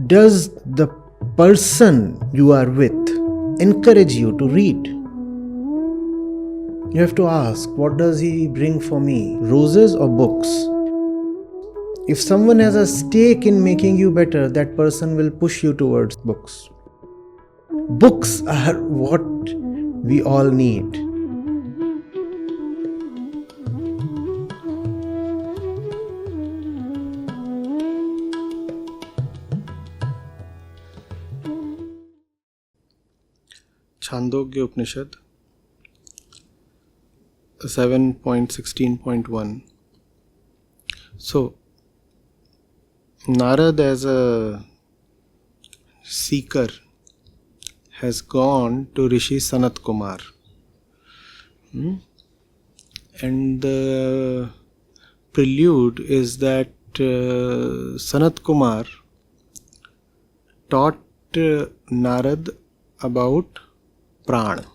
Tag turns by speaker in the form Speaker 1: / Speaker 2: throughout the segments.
Speaker 1: Does the person you are with encourage you to read? You have to ask, what does he bring for me? Roses or books? If someone has a stake in making you better, that person will push you towards books. Books are what we all need.
Speaker 2: Chandogya Upnishad 7.16.1. So, Narad as a seeker has gone to Rishi Sanat Kumar. And the prelude is that Sanat Kumar taught Narad about Prana.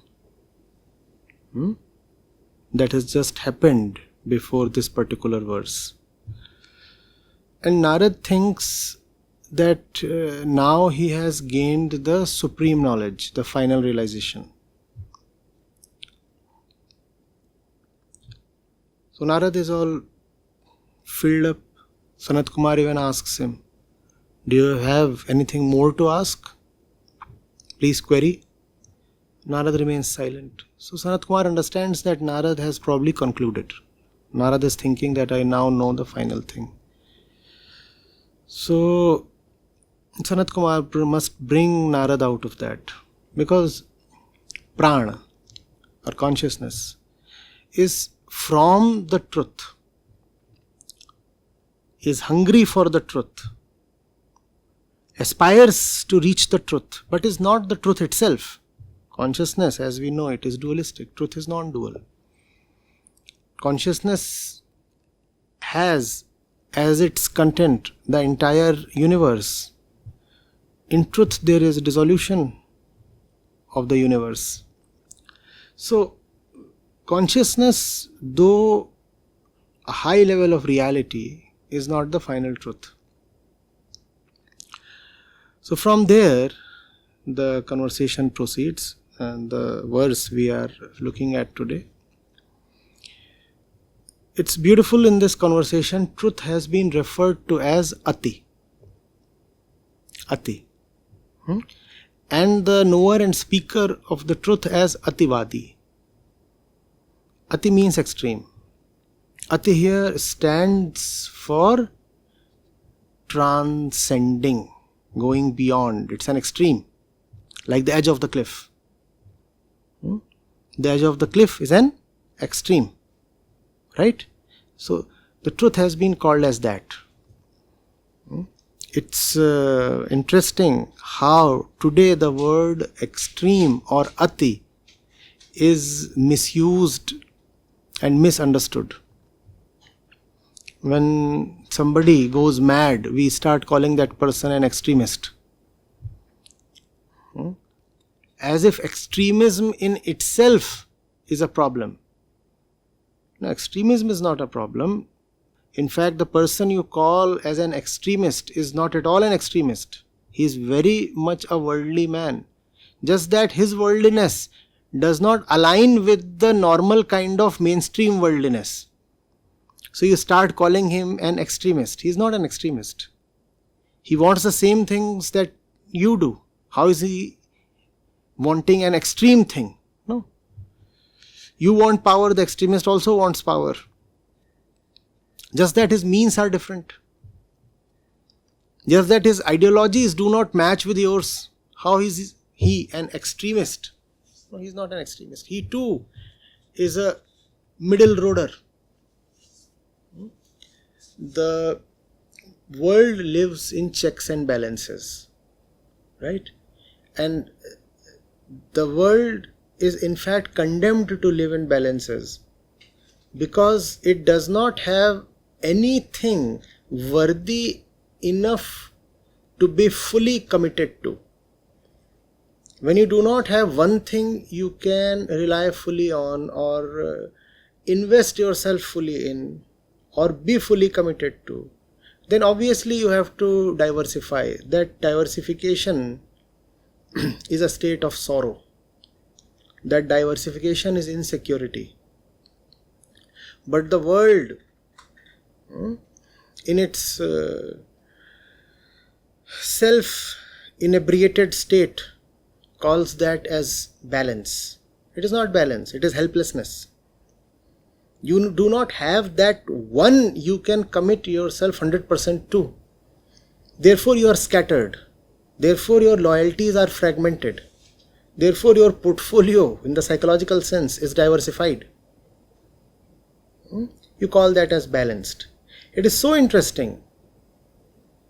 Speaker 2: That has just happened before this particular verse. And Narad thinks that now he has gained the supreme knowledge, the final realization. So Narad is all filled up. Sanat Kumar even asks him, do you have anything more to ask? Please query. Narad remains silent. So Sanat Kumar understands that Narad has probably concluded. Narad is thinking that I now know the final thing. So Sanat Kumar must bring Narad out of that, because prana or consciousness is from the truth, is hungry for the truth, aspires to reach the truth, but is not the truth itself. Consciousness, as we know, it is dualistic. Truth is non-dual. Consciousness has as its content the entire universe. In truth, there is a dissolution of the universe. So, consciousness, though a high level of reality, is not the final truth. So, from there, the conversation proceeds, and the verse we are looking at today. It's beautiful in this conversation, truth has been referred to as Ati. Ati. And the knower and speaker of the truth as Ativadi. Ati means extreme. Ati here stands for transcending, going beyond. It's an extreme, like the edge of the cliff. The edge of the cliff is an extreme, right? So the truth has been called as that. It's interesting how today the word extreme or ati is misused and misunderstood. When somebody goes mad, we start calling that person an extremist. As if extremism in itself is a problem. Now, extremism is not a problem. In fact, the person you call as an extremist is not at all an extremist. He is very much a worldly man. Just that his worldliness does not align with the normal kind of mainstream worldliness. So you start calling him an extremist. He is not an extremist. He wants the same things that you do. How is he wanting an extreme thing? No. You want power, the extremist also wants power. Just that his means are different. Just that his ideologies do not match with yours. How is he an extremist? No, he is not an extremist. He too is a middle roader. The world lives in checks and balances, right? And the world is in fact condemned to live in balances because it does not have anything worthy enough to be fully committed to. When you do not have one thing you can rely fully on or invest yourself fully in or be fully committed to, then obviously you have to diversify. That diversification is a state of sorrow. That diversification is insecurity. But the world, in its self-inebriated state, calls that as balance. It is not balance, it is helplessness. You do not have that one you can commit yourself 100% to. Therefore you are scattered. Therefore your loyalties are fragmented. Therefore your portfolio, in the psychological sense, is diversified. You call that as balanced. It is so interesting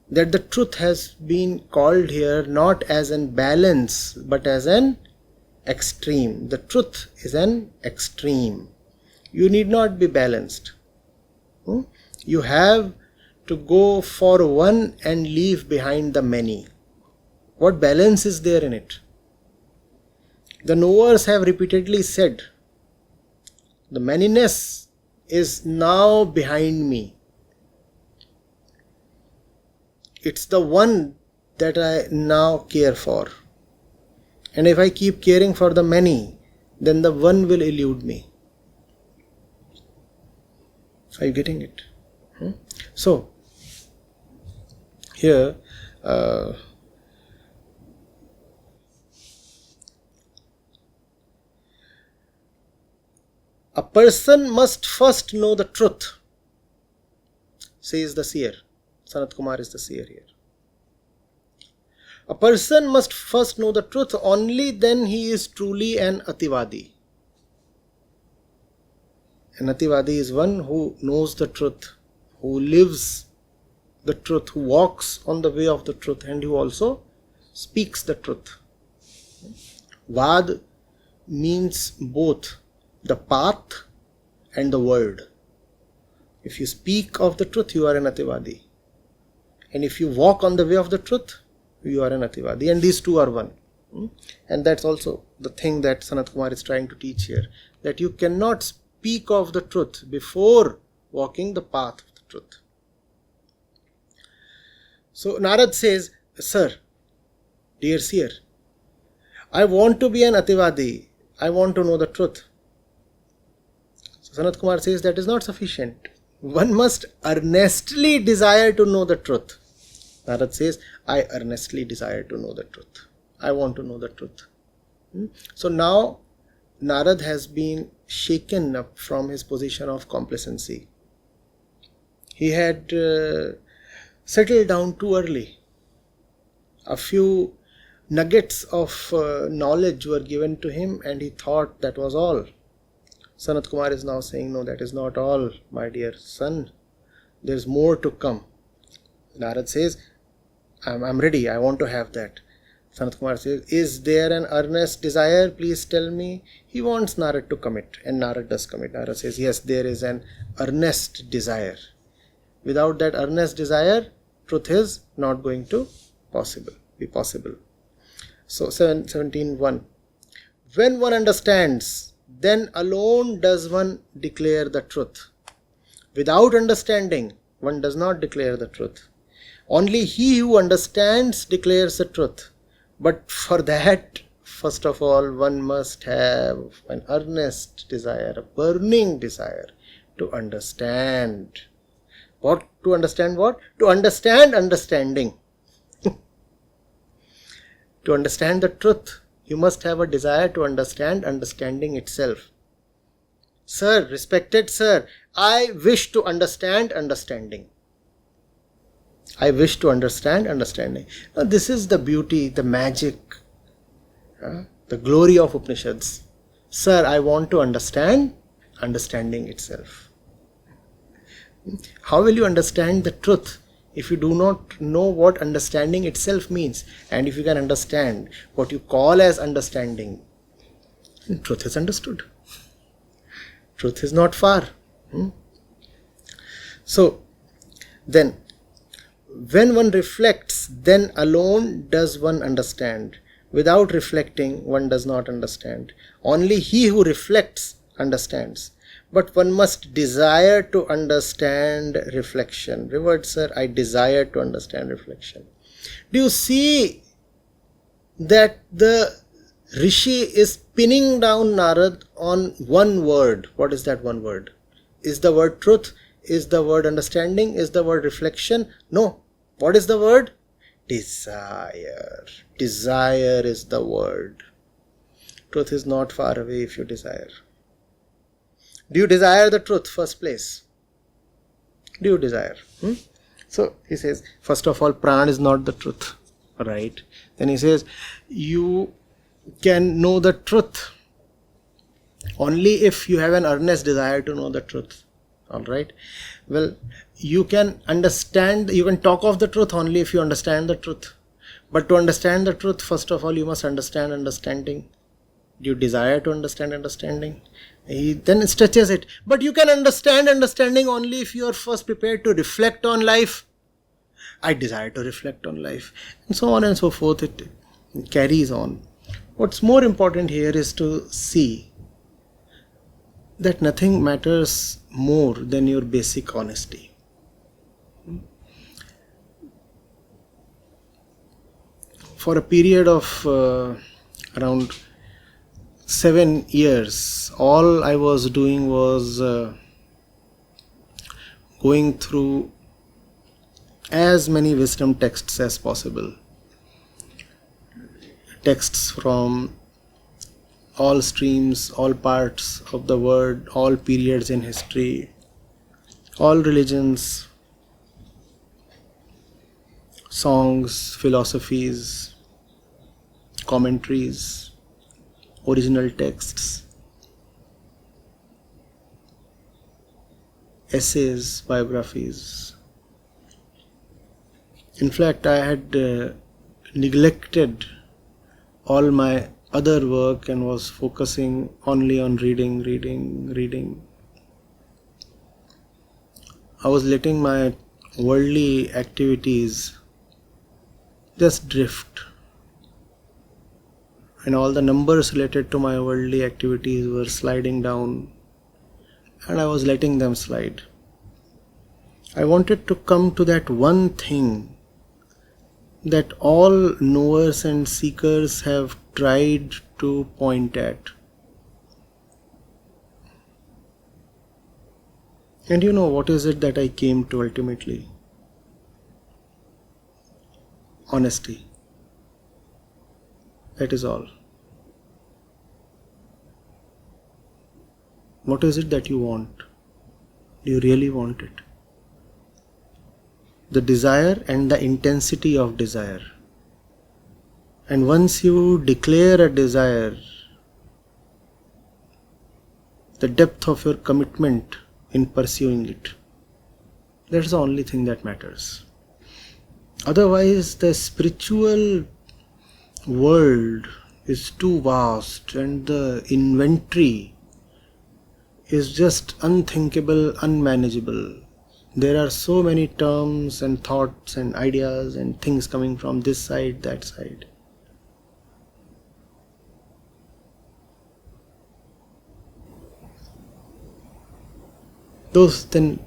Speaker 2: that the truth has been called here not as an balance but as an extreme. The truth is an extreme. You need not be balanced. You have to go for one and leave behind the many. What balance is there in it? The knowers have repeatedly said, the manyness is now behind me. It's the one that I now care for. And if I keep caring for the many, then the one will elude me. Are you getting it? So, here, a person must first know the truth, says the seer. Sanat Kumar is the seer here. A person must first know the truth, only then he is truly an Ativadi. An Ativadi is one who knows the truth, who lives the truth, who walks on the way of the truth, and who also speaks the truth. Vad means both the path and the word. If you speak of the truth, you are an Ativadi. And if you walk on the way of the truth, you are an Ativadi. And these two are one. And that's also the thing that Sanat Kumar is trying to teach here. That you cannot speak of the truth before walking the path of the truth. So Narad says, Sir, dear seer, I want to be an Ativadi. I want to know the truth. So Sanat Kumar says that is not sufficient. One must earnestly desire to know the truth. Narad says, I earnestly desire to know the truth. I want to know the truth. So now Narad has been shaken up from his position of complacency. He had settled down too early. A few nuggets of knowledge were given to him and he thought that was all. Sanat Kumar is now saying, no, that is not all, my dear son. There is more to come. Narad says, I'm ready, I want to have that. Sanat Kumar says, is there an earnest desire? Please tell me. He wants Narad to commit, and Narad does commit. Narad says, yes, there is an earnest desire. Without that earnest desire, truth is not going to be possible. So 17.1. When one understands, then alone does one declare the truth. Without understanding, one does not declare the truth. Only he who understands declares the truth. But for that, first of all, one must have an earnest desire, a burning desire to understand. What? To understand what? To understand understanding. To understand the truth, you must have a desire to understand understanding itself. Sir, respected sir, I wish to understand understanding. I wish to understand understanding. Now this is the beauty, the magic, the glory of Upanishads. Sir, I want to understand understanding itself. How will you understand the truth if you do not know what understanding itself means? And if you can understand what you call as understanding, truth is understood. Truth is not far. So, then, when one reflects, then alone does one understand. Without reflecting, one does not understand. Only he who reflects understands. But one must desire to understand reflection. Revered sir, I desire to understand reflection. Do you see that the Rishi is pinning down Narad on one word? What is that one word? Is the word truth? Is the word understanding? Is the word reflection? No. What is the word? Desire. Desire is the word. Truth is not far away if you desire. Do you desire the truth, first place? Do you desire? So he says, first of all, Pran is not the truth. Right? Then he says, you can know the truth only if you have an earnest desire to know the truth. Alright? Well, you can understand, you can talk of the truth only if you understand the truth. But to understand the truth, first of all, you must understand understanding. Do you desire to understand understanding? He then stretches it. But you can understand understanding only if you are first prepared to reflect on life. I desire to reflect on life. And so on and so forth. It carries on. What's more important here is to see that nothing matters more than your basic honesty. For a period of around 7 years, all I was doing was going through as many wisdom texts as possible. Texts from all streams, all parts of the world, all periods in history, all religions, songs, philosophies, commentaries, original texts, essays, biographies. In fact, I had neglected all my other work and was focusing only on reading. I was letting my worldly activities just drift. And all the numbers related to my worldly activities were sliding down, and I was letting them slide. I wanted to come to that one thing that all knowers and seekers have tried to point at. And you know what is it that I came to ultimately? Honesty. That is all. What is it that you want? Do you really want it? The desire and the intensity of desire. And once you declare a desire, the depth of your commitment in pursuing it, that's the only thing that matters. Otherwise, the spiritual world is too vast and the inventory is just unthinkable, unmanageable. There are so many terms and thoughts and ideas and things coming from this side, that side. Those then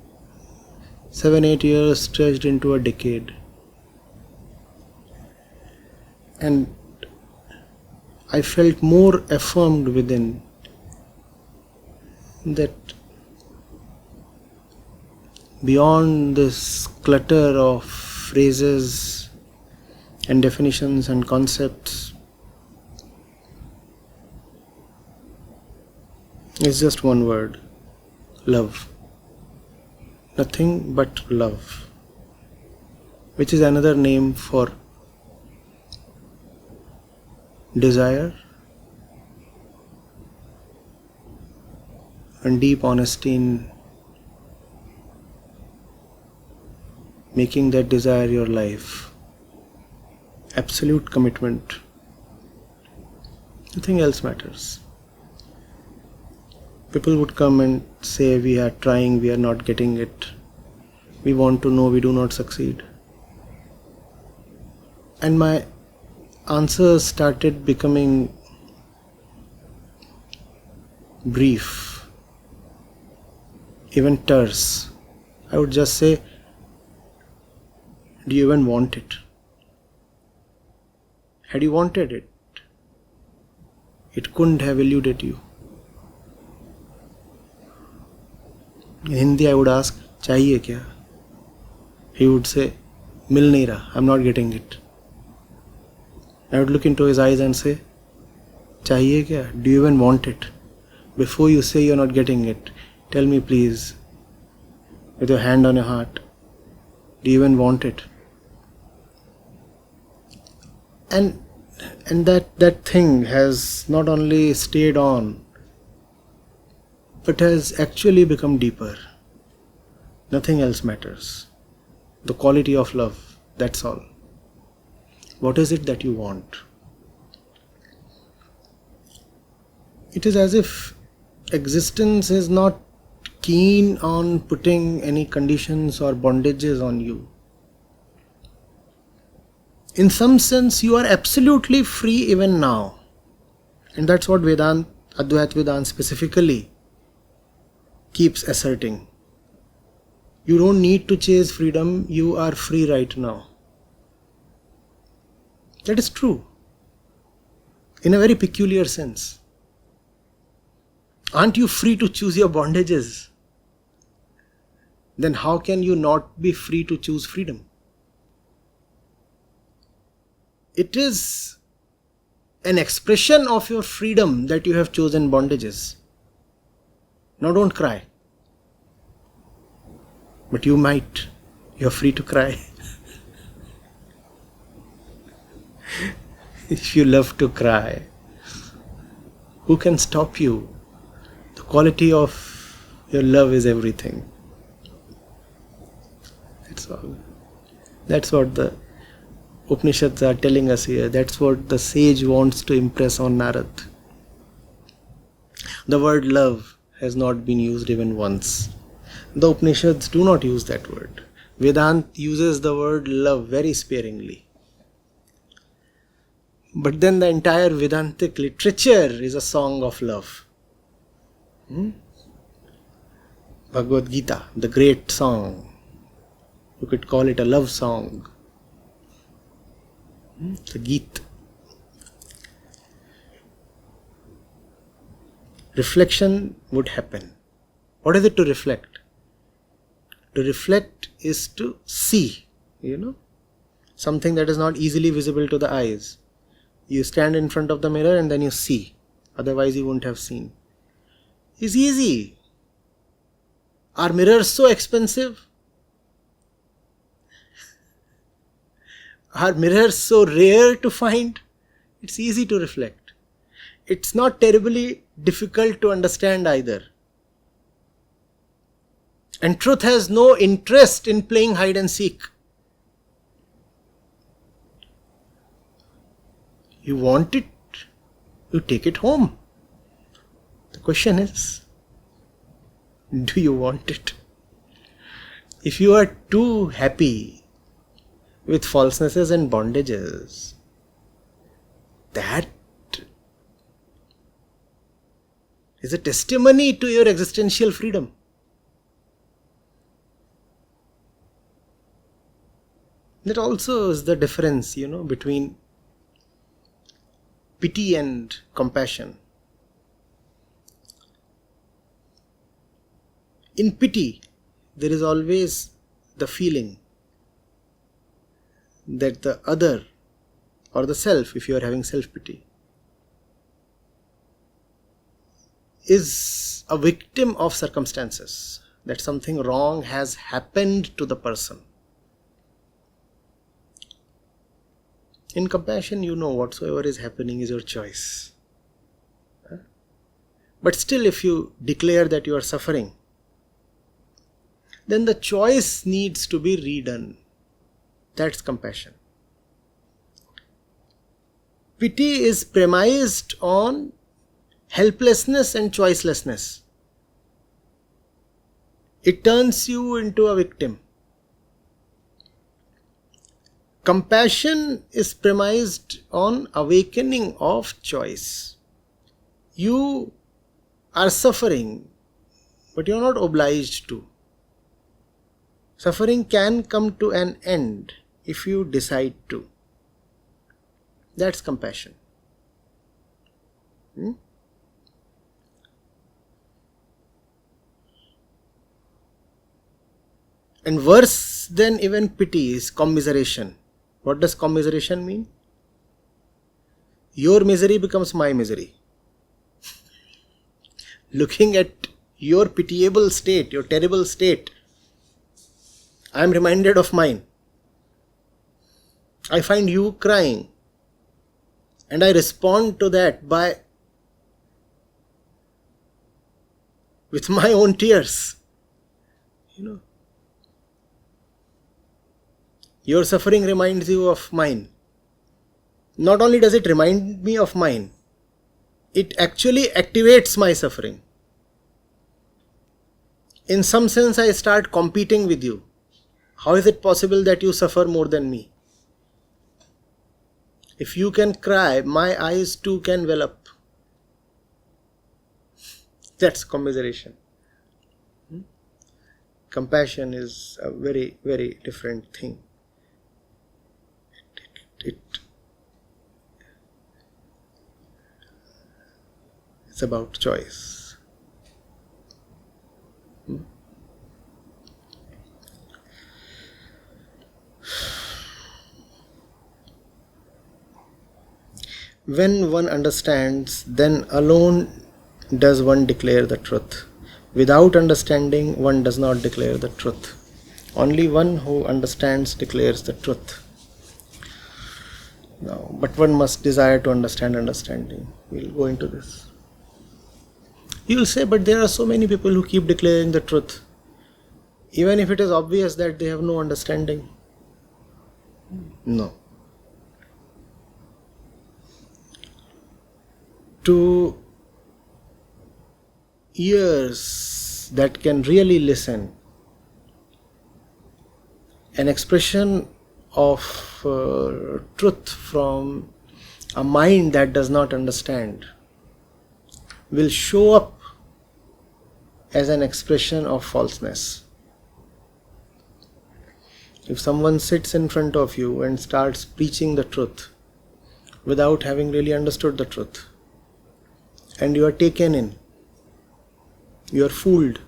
Speaker 2: 7-8 years stretched into a decade. And I felt more affirmed within that beyond this clutter of phrases and definitions and concepts is just one word: love. Nothing but love, which is another name for desire and deep honesty in making that desire your life. Absolute commitment. Nothing else matters. People would come and say, we are trying, we are not getting it. We want to know, we do not succeed. And my answers started becoming brief. even terse, I would just say, do you even want it? Had you wanted it, it couldn't have eluded you. In Hindi I would ask, चाहिए क्या? He would say, मिल नहीं रहा, I'm not getting it. I would look into his eyes and say, चाहिए क्या? Do you even want it? Before you say you're not getting it, tell me please, with your hand on your heart, do you even want it? And that thing has not only stayed on, but has actually become deeper. Nothing else matters. The quality of love, that's all. What is it that you want? It is as if existence is not keen on putting any conditions or bondages on you. In some sense, you are absolutely free even now. And that's what Vedanta, Advaita Vedanta specifically keeps asserting. You don't need to chase freedom, you are free right now. That is true. In a very peculiar sense. Aren't you free to choose your bondages? Then how can you not be free to choose freedom? It is an expression of your freedom that you have chosen bondages. Now don't cry. But you might. You're free to cry. If you love to cry, who can stop you? The quality of your love is everything. That's all. That's what the Upanishads are telling us here. That's what the sage wants to impress on Narad. The word love has not been used even once. The Upanishads do not use that word. Vedanta uses the word love very sparingly. But then the entire Vedantic literature is a song of love. Bhagavad Gita, the great song. You could call it a love song. The Gita. Reflection would happen. What is it to reflect? To reflect is to see, something that is not easily visible to the eyes. You stand in front of the mirror and then you see. Otherwise you wouldn't have seen. It's easy. Are mirrors so expensive? Are mirrors so rare to find? It's easy to reflect. It's not terribly difficult to understand either. And truth has no interest in playing hide and seek. You want it, you take it home. The question is, do you want it? If you are too happy with falsenesses and bondages, that is a testimony to your existential freedom. That also is the difference, between pity and compassion. In pity, there is always the feeling that the other or the self, if you are having self-pity, is a victim of circumstances, that something wrong has happened to the person. In compassion, whatsoever is happening is your choice. But still, if you declare that you are suffering, then the choice needs to be redone. That's compassion. Pity is premised on helplessness and choicelessness. It turns you into a victim. Compassion is premised on awakening of choice. You are suffering, but you are not obliged to. Suffering can come to an end if you decide to. That's compassion. And worse than even pity is commiseration. What does commiseration mean? Your misery becomes my misery. Looking at your pitiable state, your terrible state, I am reminded of mine. I find you crying, and I respond to that with my own tears. Your suffering reminds you of mine. Not only does it remind me of mine, it actually activates my suffering. In some sense, I start competing with you. How is it possible that you suffer more than me? If you can cry, my eyes too can well up. That's commiseration. Compassion is a very, very different thing. It's about choice. When one understands, then alone does one declare the truth. Without understanding, one does not declare the truth. Only one who understands declares the truth. Now, but one must desire to understand understanding. We'll go into this. You will say, but there are so many people who keep declaring the truth, even if it is obvious that they have no understanding. No. To ears that can really listen, an expression of truth from a mind that does not understand will show up as an expression of falseness. If someone sits in front of you and starts preaching the truth without having really understood the truth, and you are taken in, you are fooled,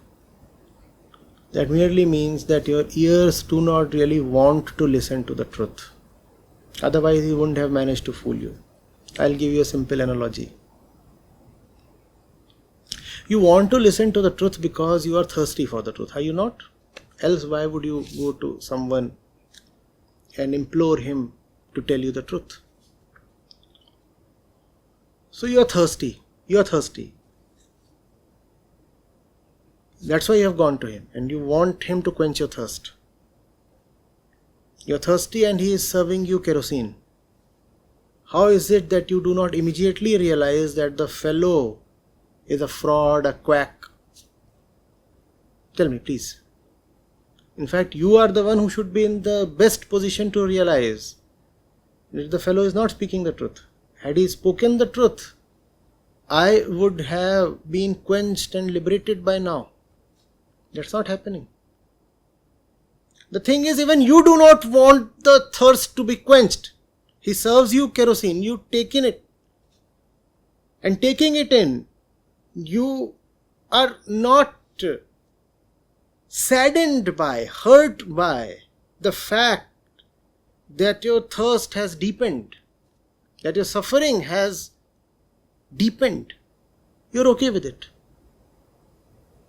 Speaker 2: that merely means that your ears do not really want to listen to the truth. Otherwise, he wouldn't have managed to fool you. I'll give you a simple analogy. You want to listen to the truth because you are thirsty for the truth, are you not? Else, why would you go to someone and implore him to tell you the truth? So you are thirsty. You are thirsty. That's why you have gone to him, and you want him to quench your thirst. You are thirsty and he is serving you kerosene. How is it that you do not immediately realize that the fellow is a fraud, a quack? Tell me, please. In fact, you are the one who should be in the best position to realize that the fellow is not speaking the truth. Had he spoken the truth, I would have been quenched and liberated by now. That's not happening. The thing is, even you do not want the thirst to be quenched. He serves you kerosene, you take in it. And taking it in, you are not saddened by, hurt by the fact that your thirst has deepened, that your suffering has deepened. You're okay with it.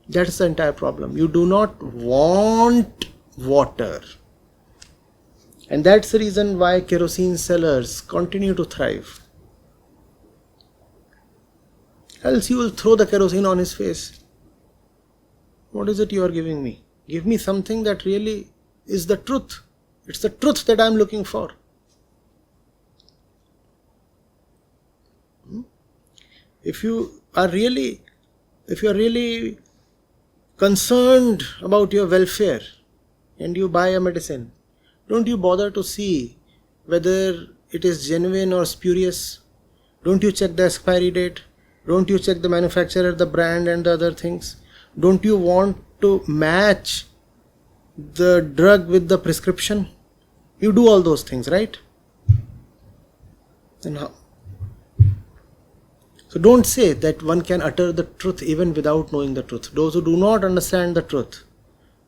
Speaker 2: That's the entire problem. You do not want water. And that's the reason why kerosene sellers continue to thrive. Else you will throw the kerosene on his face. What is it you are giving me? Give me something that really is the truth. It's the truth that I am looking for. If you are really concerned about your welfare and you buy a medicine, don't you bother to see whether it is genuine or spurious? Don't you check the expiry date? Don't you check the manufacturer, the brand and the other things? Don't you want to match the drug with the prescription? You do all those things, right? And how? So don't say that one can utter the truth even without knowing the truth. Those who do not understand the truth,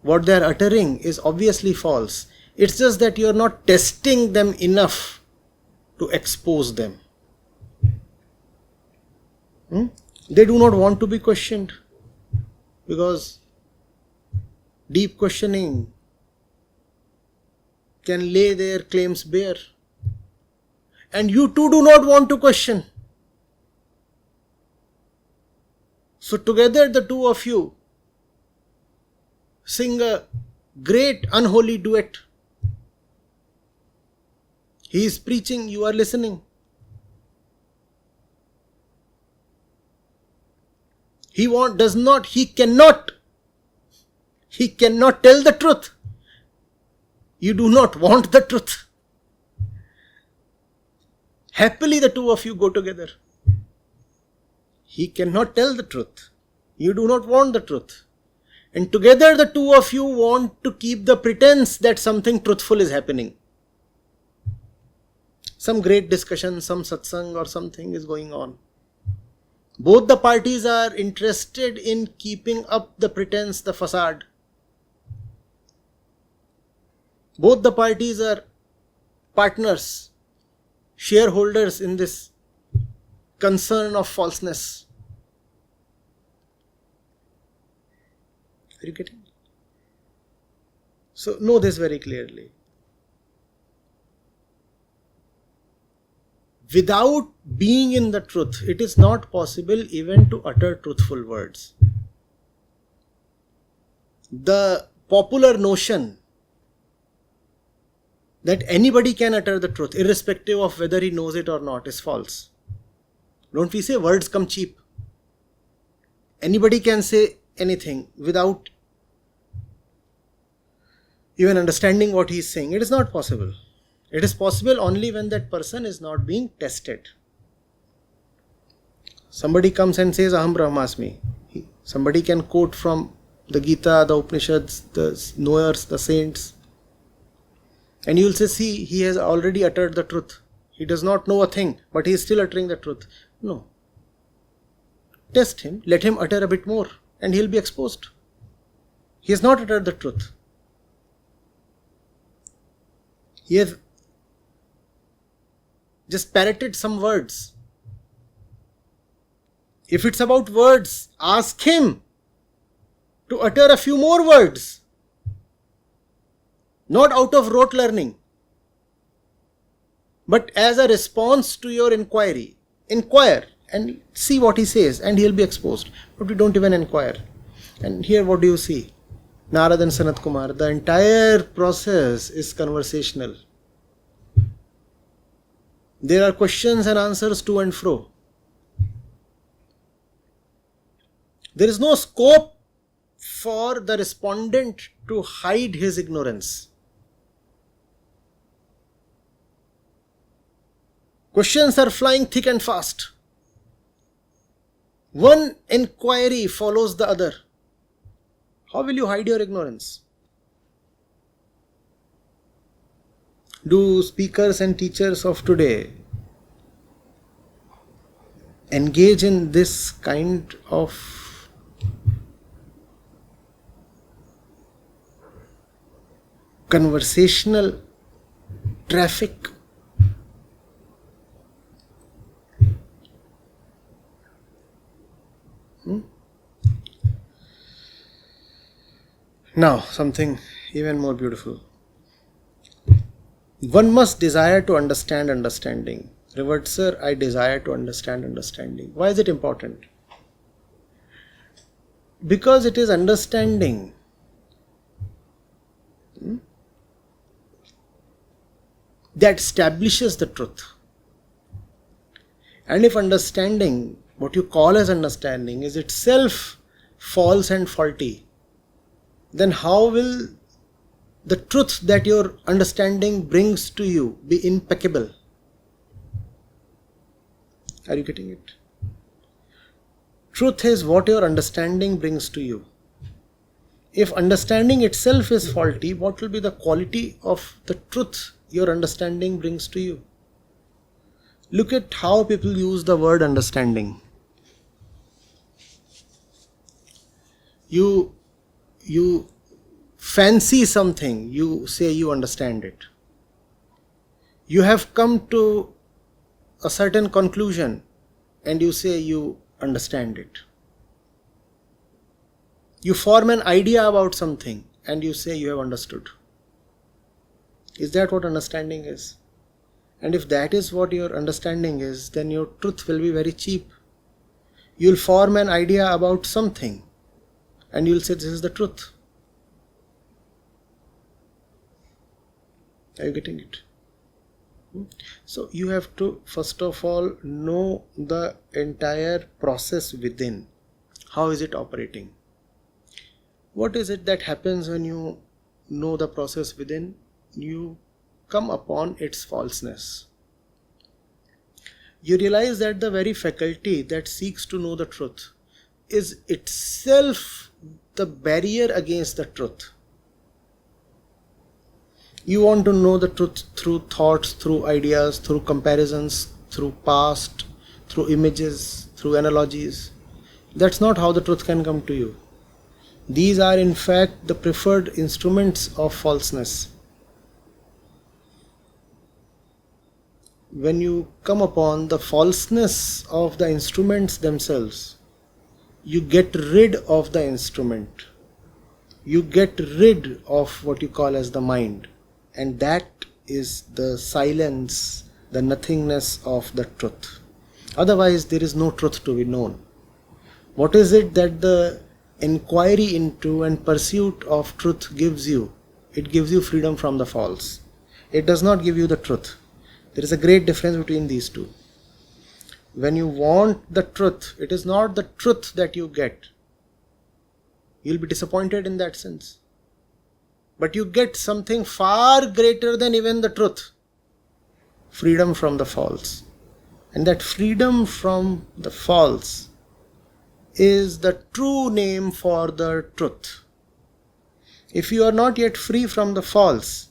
Speaker 2: what they are uttering is obviously false. It's just that you are not testing them enough to expose them. They do not want to be questioned, because deep questioning can lay their claims bare. And you too do not want to question. So together the two of you sing a great unholy duet. He is preaching, you are listening. He cannot tell the truth. You do not want the truth. Happily the two of you go together. He cannot tell the truth. You do not want the truth. And together the two of you want to keep the pretense that something truthful is happening. Some great discussion, some satsang or something is going on. Both the parties are interested in keeping up the pretense, the facade. Both the parties are partners, shareholders in this concern of falseness. Are you getting? So know this very clearly. Without being in the truth, it is not possible even to utter truthful words. The popular notion that anybody can utter the truth, irrespective of whether he knows it or not, is false. Don't we say words come cheap? Anybody can say anything without even understanding what he is saying. It is not possible. It is possible only when that person is not being tested. Somebody comes and says, Aham Brahmasmi. Somebody can quote from the Gita, the Upanishads, the knowers, the saints. And you will say, see, he has already uttered the truth. He does not know a thing, but he is still uttering the truth. No. Test him, let him utter a bit more, and he will be exposed. He has not uttered the truth. He has just parroted some words. If it's about words, ask him to utter a few more words. Not out of rote learning, but as a response to your inquiry. Inquire and see what he says, and he'll be exposed. But we don't even inquire. And here what do you see? Narad and Sanat Kumar, the entire process is conversational. There are questions and answers to and fro. There is no scope for the respondent to hide his ignorance. Questions are flying thick and fast. One inquiry follows the other. How will you hide your ignorance? Do speakers and teachers of today engage in this kind of conversational traffic? Now, something even more beautiful. One must desire to understand understanding. Revert, sir, I desire to understand understanding. Why is it important? Because it is understanding that establishes the truth. And if understanding, what you call as understanding, is itself false and faulty, then how will the truth that your understanding brings to you be impeccable? Are you getting it? Truth is what your understanding brings to you. If understanding itself is faulty, what will be the quality of the truth your understanding brings to you? Look at how people use the word understanding. You fancy something, you say you understand it. You have come to a certain conclusion and you say you understand it. You form an idea about something and you say you have understood. Is that what understanding is? And if that is what your understanding is, then your truth will be very cheap. You'll form an idea about something and you'll say this is the truth. Are you getting it? So you have to first of all know the entire process within. How is it operating? What is it that happens when you know the process within? You come upon its falseness. You realize that the very faculty that seeks to know the truth is itself the barrier against the truth. You want to know the truth through thoughts, through ideas, through comparisons, through past, through images, through analogies. That's not how the truth can come to you. These are in fact the preferred instruments of falseness. When you come upon the falseness of the instruments themselves, you get rid of the instrument. You get rid of what you call as the mind. And that is the silence, the nothingness of the truth. Otherwise, there is no truth to be known. What is it that the inquiry into and pursuit of truth gives you? It gives you freedom from the false. It does not give you the truth. There is a great difference between these two. When you want the truth, it is not the truth that you get. You'll be disappointed in that sense. But you get something far greater than even the truth. Freedom from the false. And that freedom from the false is the true name for the truth. If you are not yet free from the false,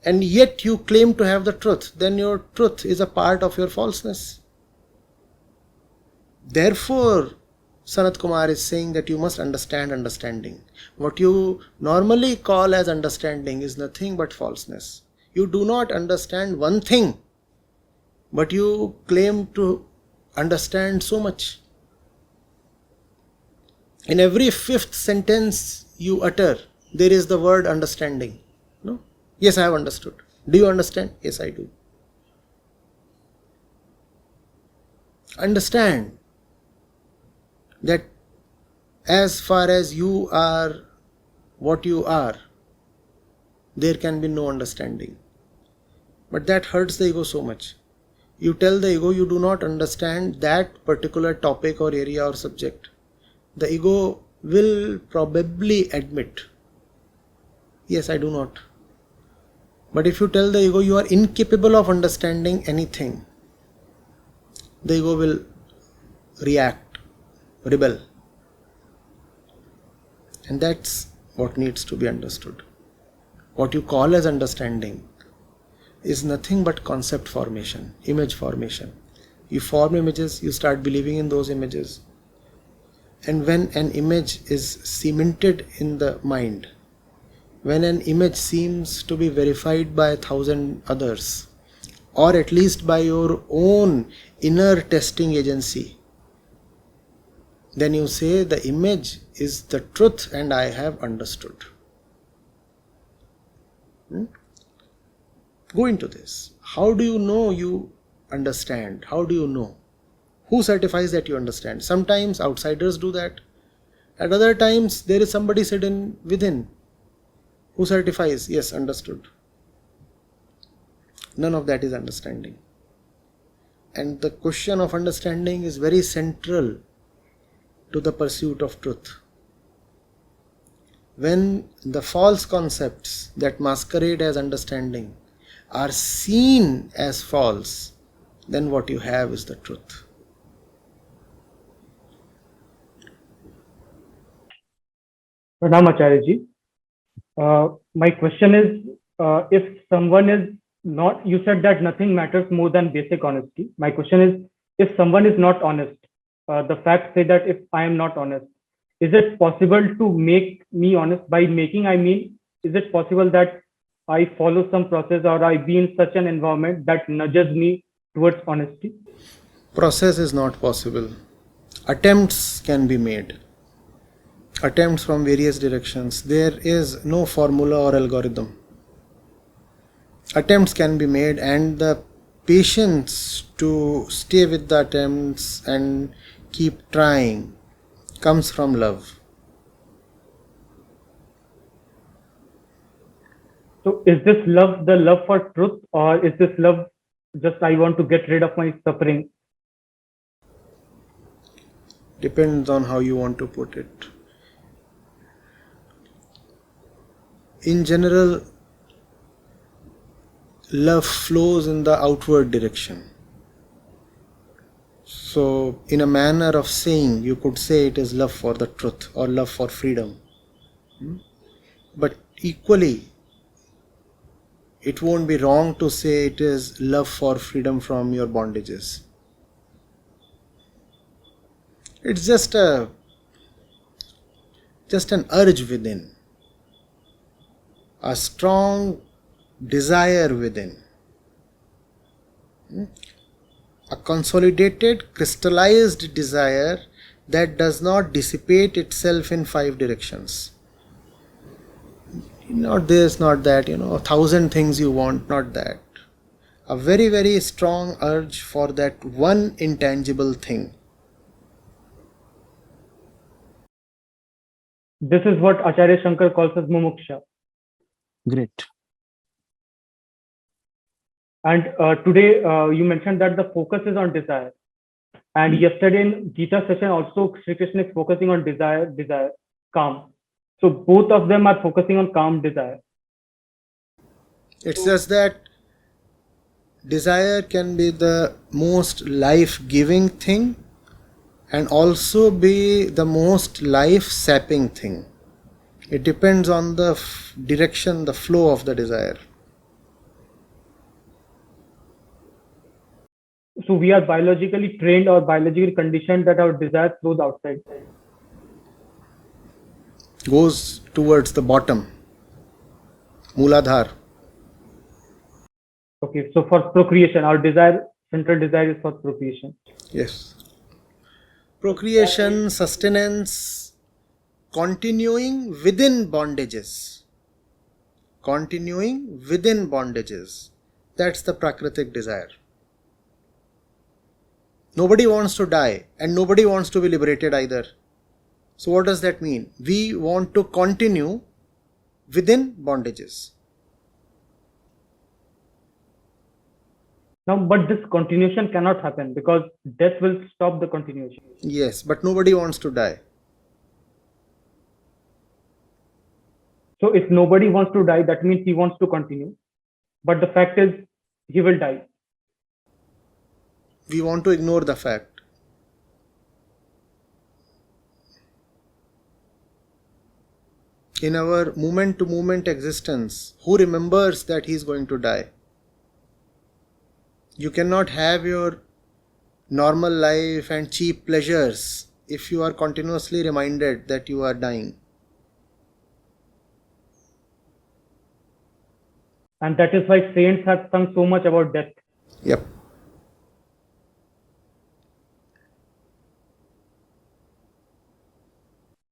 Speaker 2: and yet you claim to have the truth, then your truth is a part of your falseness. Therefore, Sanat Kumar is saying that you must understand understanding. What you normally call as understanding is nothing but falseness. You do not understand one thing, but you claim to understand so much. In every fifth sentence you utter, there is the word understanding. No? Yes, I have understood. Do you understand? Yes, I do. Understand that as far as you are what you are, there can be no understanding. But that hurts the ego so much. You tell the ego you do not understand that particular topic or area or subject. The ego will probably admit, yes, I do not. But if you tell the ego you are incapable of understanding anything, the ego will react, rebel. And that's what needs to be understood. What you call as understanding is nothing but concept formation, image formation. You form images, you start believing in those images. And when an image is cemented in the mind, when an image seems to be verified by 1,000 others, or at least by your own inner testing agency, then you say the image is the truth and I have understood. Go into this. How do you know you understand? How do you know? Who certifies that you understand? Sometimes outsiders do that. At other times there is somebody sitting within who certifies, yes, understood. None of that is understanding. And the question of understanding is very central to the pursuit of truth. When the false concepts that masquerade as understanding are seen as false, then what you have is the truth.
Speaker 3: Pranam Acharya ji. My question is, if someone is not, you said that nothing matters more than basic honesty. My question is, if someone is not honest, the facts say that if I am not honest, is it possible to make me honest? By making, I mean, is it possible that I follow some process or I be in such an environment that nudges me towards honesty?
Speaker 2: Process is not possible. Attempts can be made. Attempts from various directions. There is no formula or algorithm. Attempts can be made, and the patience to stay with the attempts and keep trying comes from love.
Speaker 3: So is this love the love for truth, or is this love just I want to get rid of my suffering?
Speaker 2: Depends on how you want to put it. In general, love flows in the outward direction. So, in a manner of saying, you could say it is love for the truth or love for freedom. But equally, it won't be wrong to say it is love for freedom from your bondages. It's just an urge within, a strong desire within, a consolidated, crystallized desire that does not dissipate itself in five directions. Not this, not that, 1,000 things you want, not that. A very, very strong urge for that one intangible thing.
Speaker 3: This is what Acharya Shankar calls as mumuksha.
Speaker 1: Great.
Speaker 3: And today you mentioned that the focus is on desire. And yesterday in Gita session also Sri Krishna is focusing on desire, calm. So both of them are focusing on calm desire.
Speaker 2: It's just that desire can be the most life-giving thing and also be the most life-sapping thing. It depends on the direction, the flow of the desire.
Speaker 3: So we are biologically trained or biologically conditioned that our desire flows outside.
Speaker 2: Goes towards the bottom, Mooladhar.
Speaker 3: Okay, so for procreation, our desire, central desire is for procreation.
Speaker 2: Yes. Procreation, sustenance, continuing within bondages. Continuing within bondages. That's the Prakritic desire. Nobody wants to die and nobody wants to be liberated either. So what does that mean? We want to continue within bondages.
Speaker 3: Now, but this continuation cannot happen because death will stop the continuation.
Speaker 2: Yes, but nobody wants to die.
Speaker 3: So if nobody wants to die, that means he wants to continue. But the fact is, he will die.
Speaker 2: We want to ignore the fact. In our moment to moment existence, who remembers that he is going to die? You cannot have your normal life and cheap pleasures if you are continuously reminded that you are dying.
Speaker 3: And that is why saints have sung so much about death.
Speaker 2: Yep.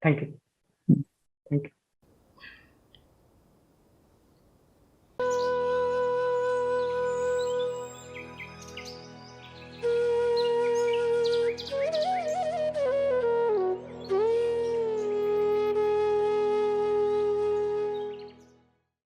Speaker 3: Thank you. Thank you.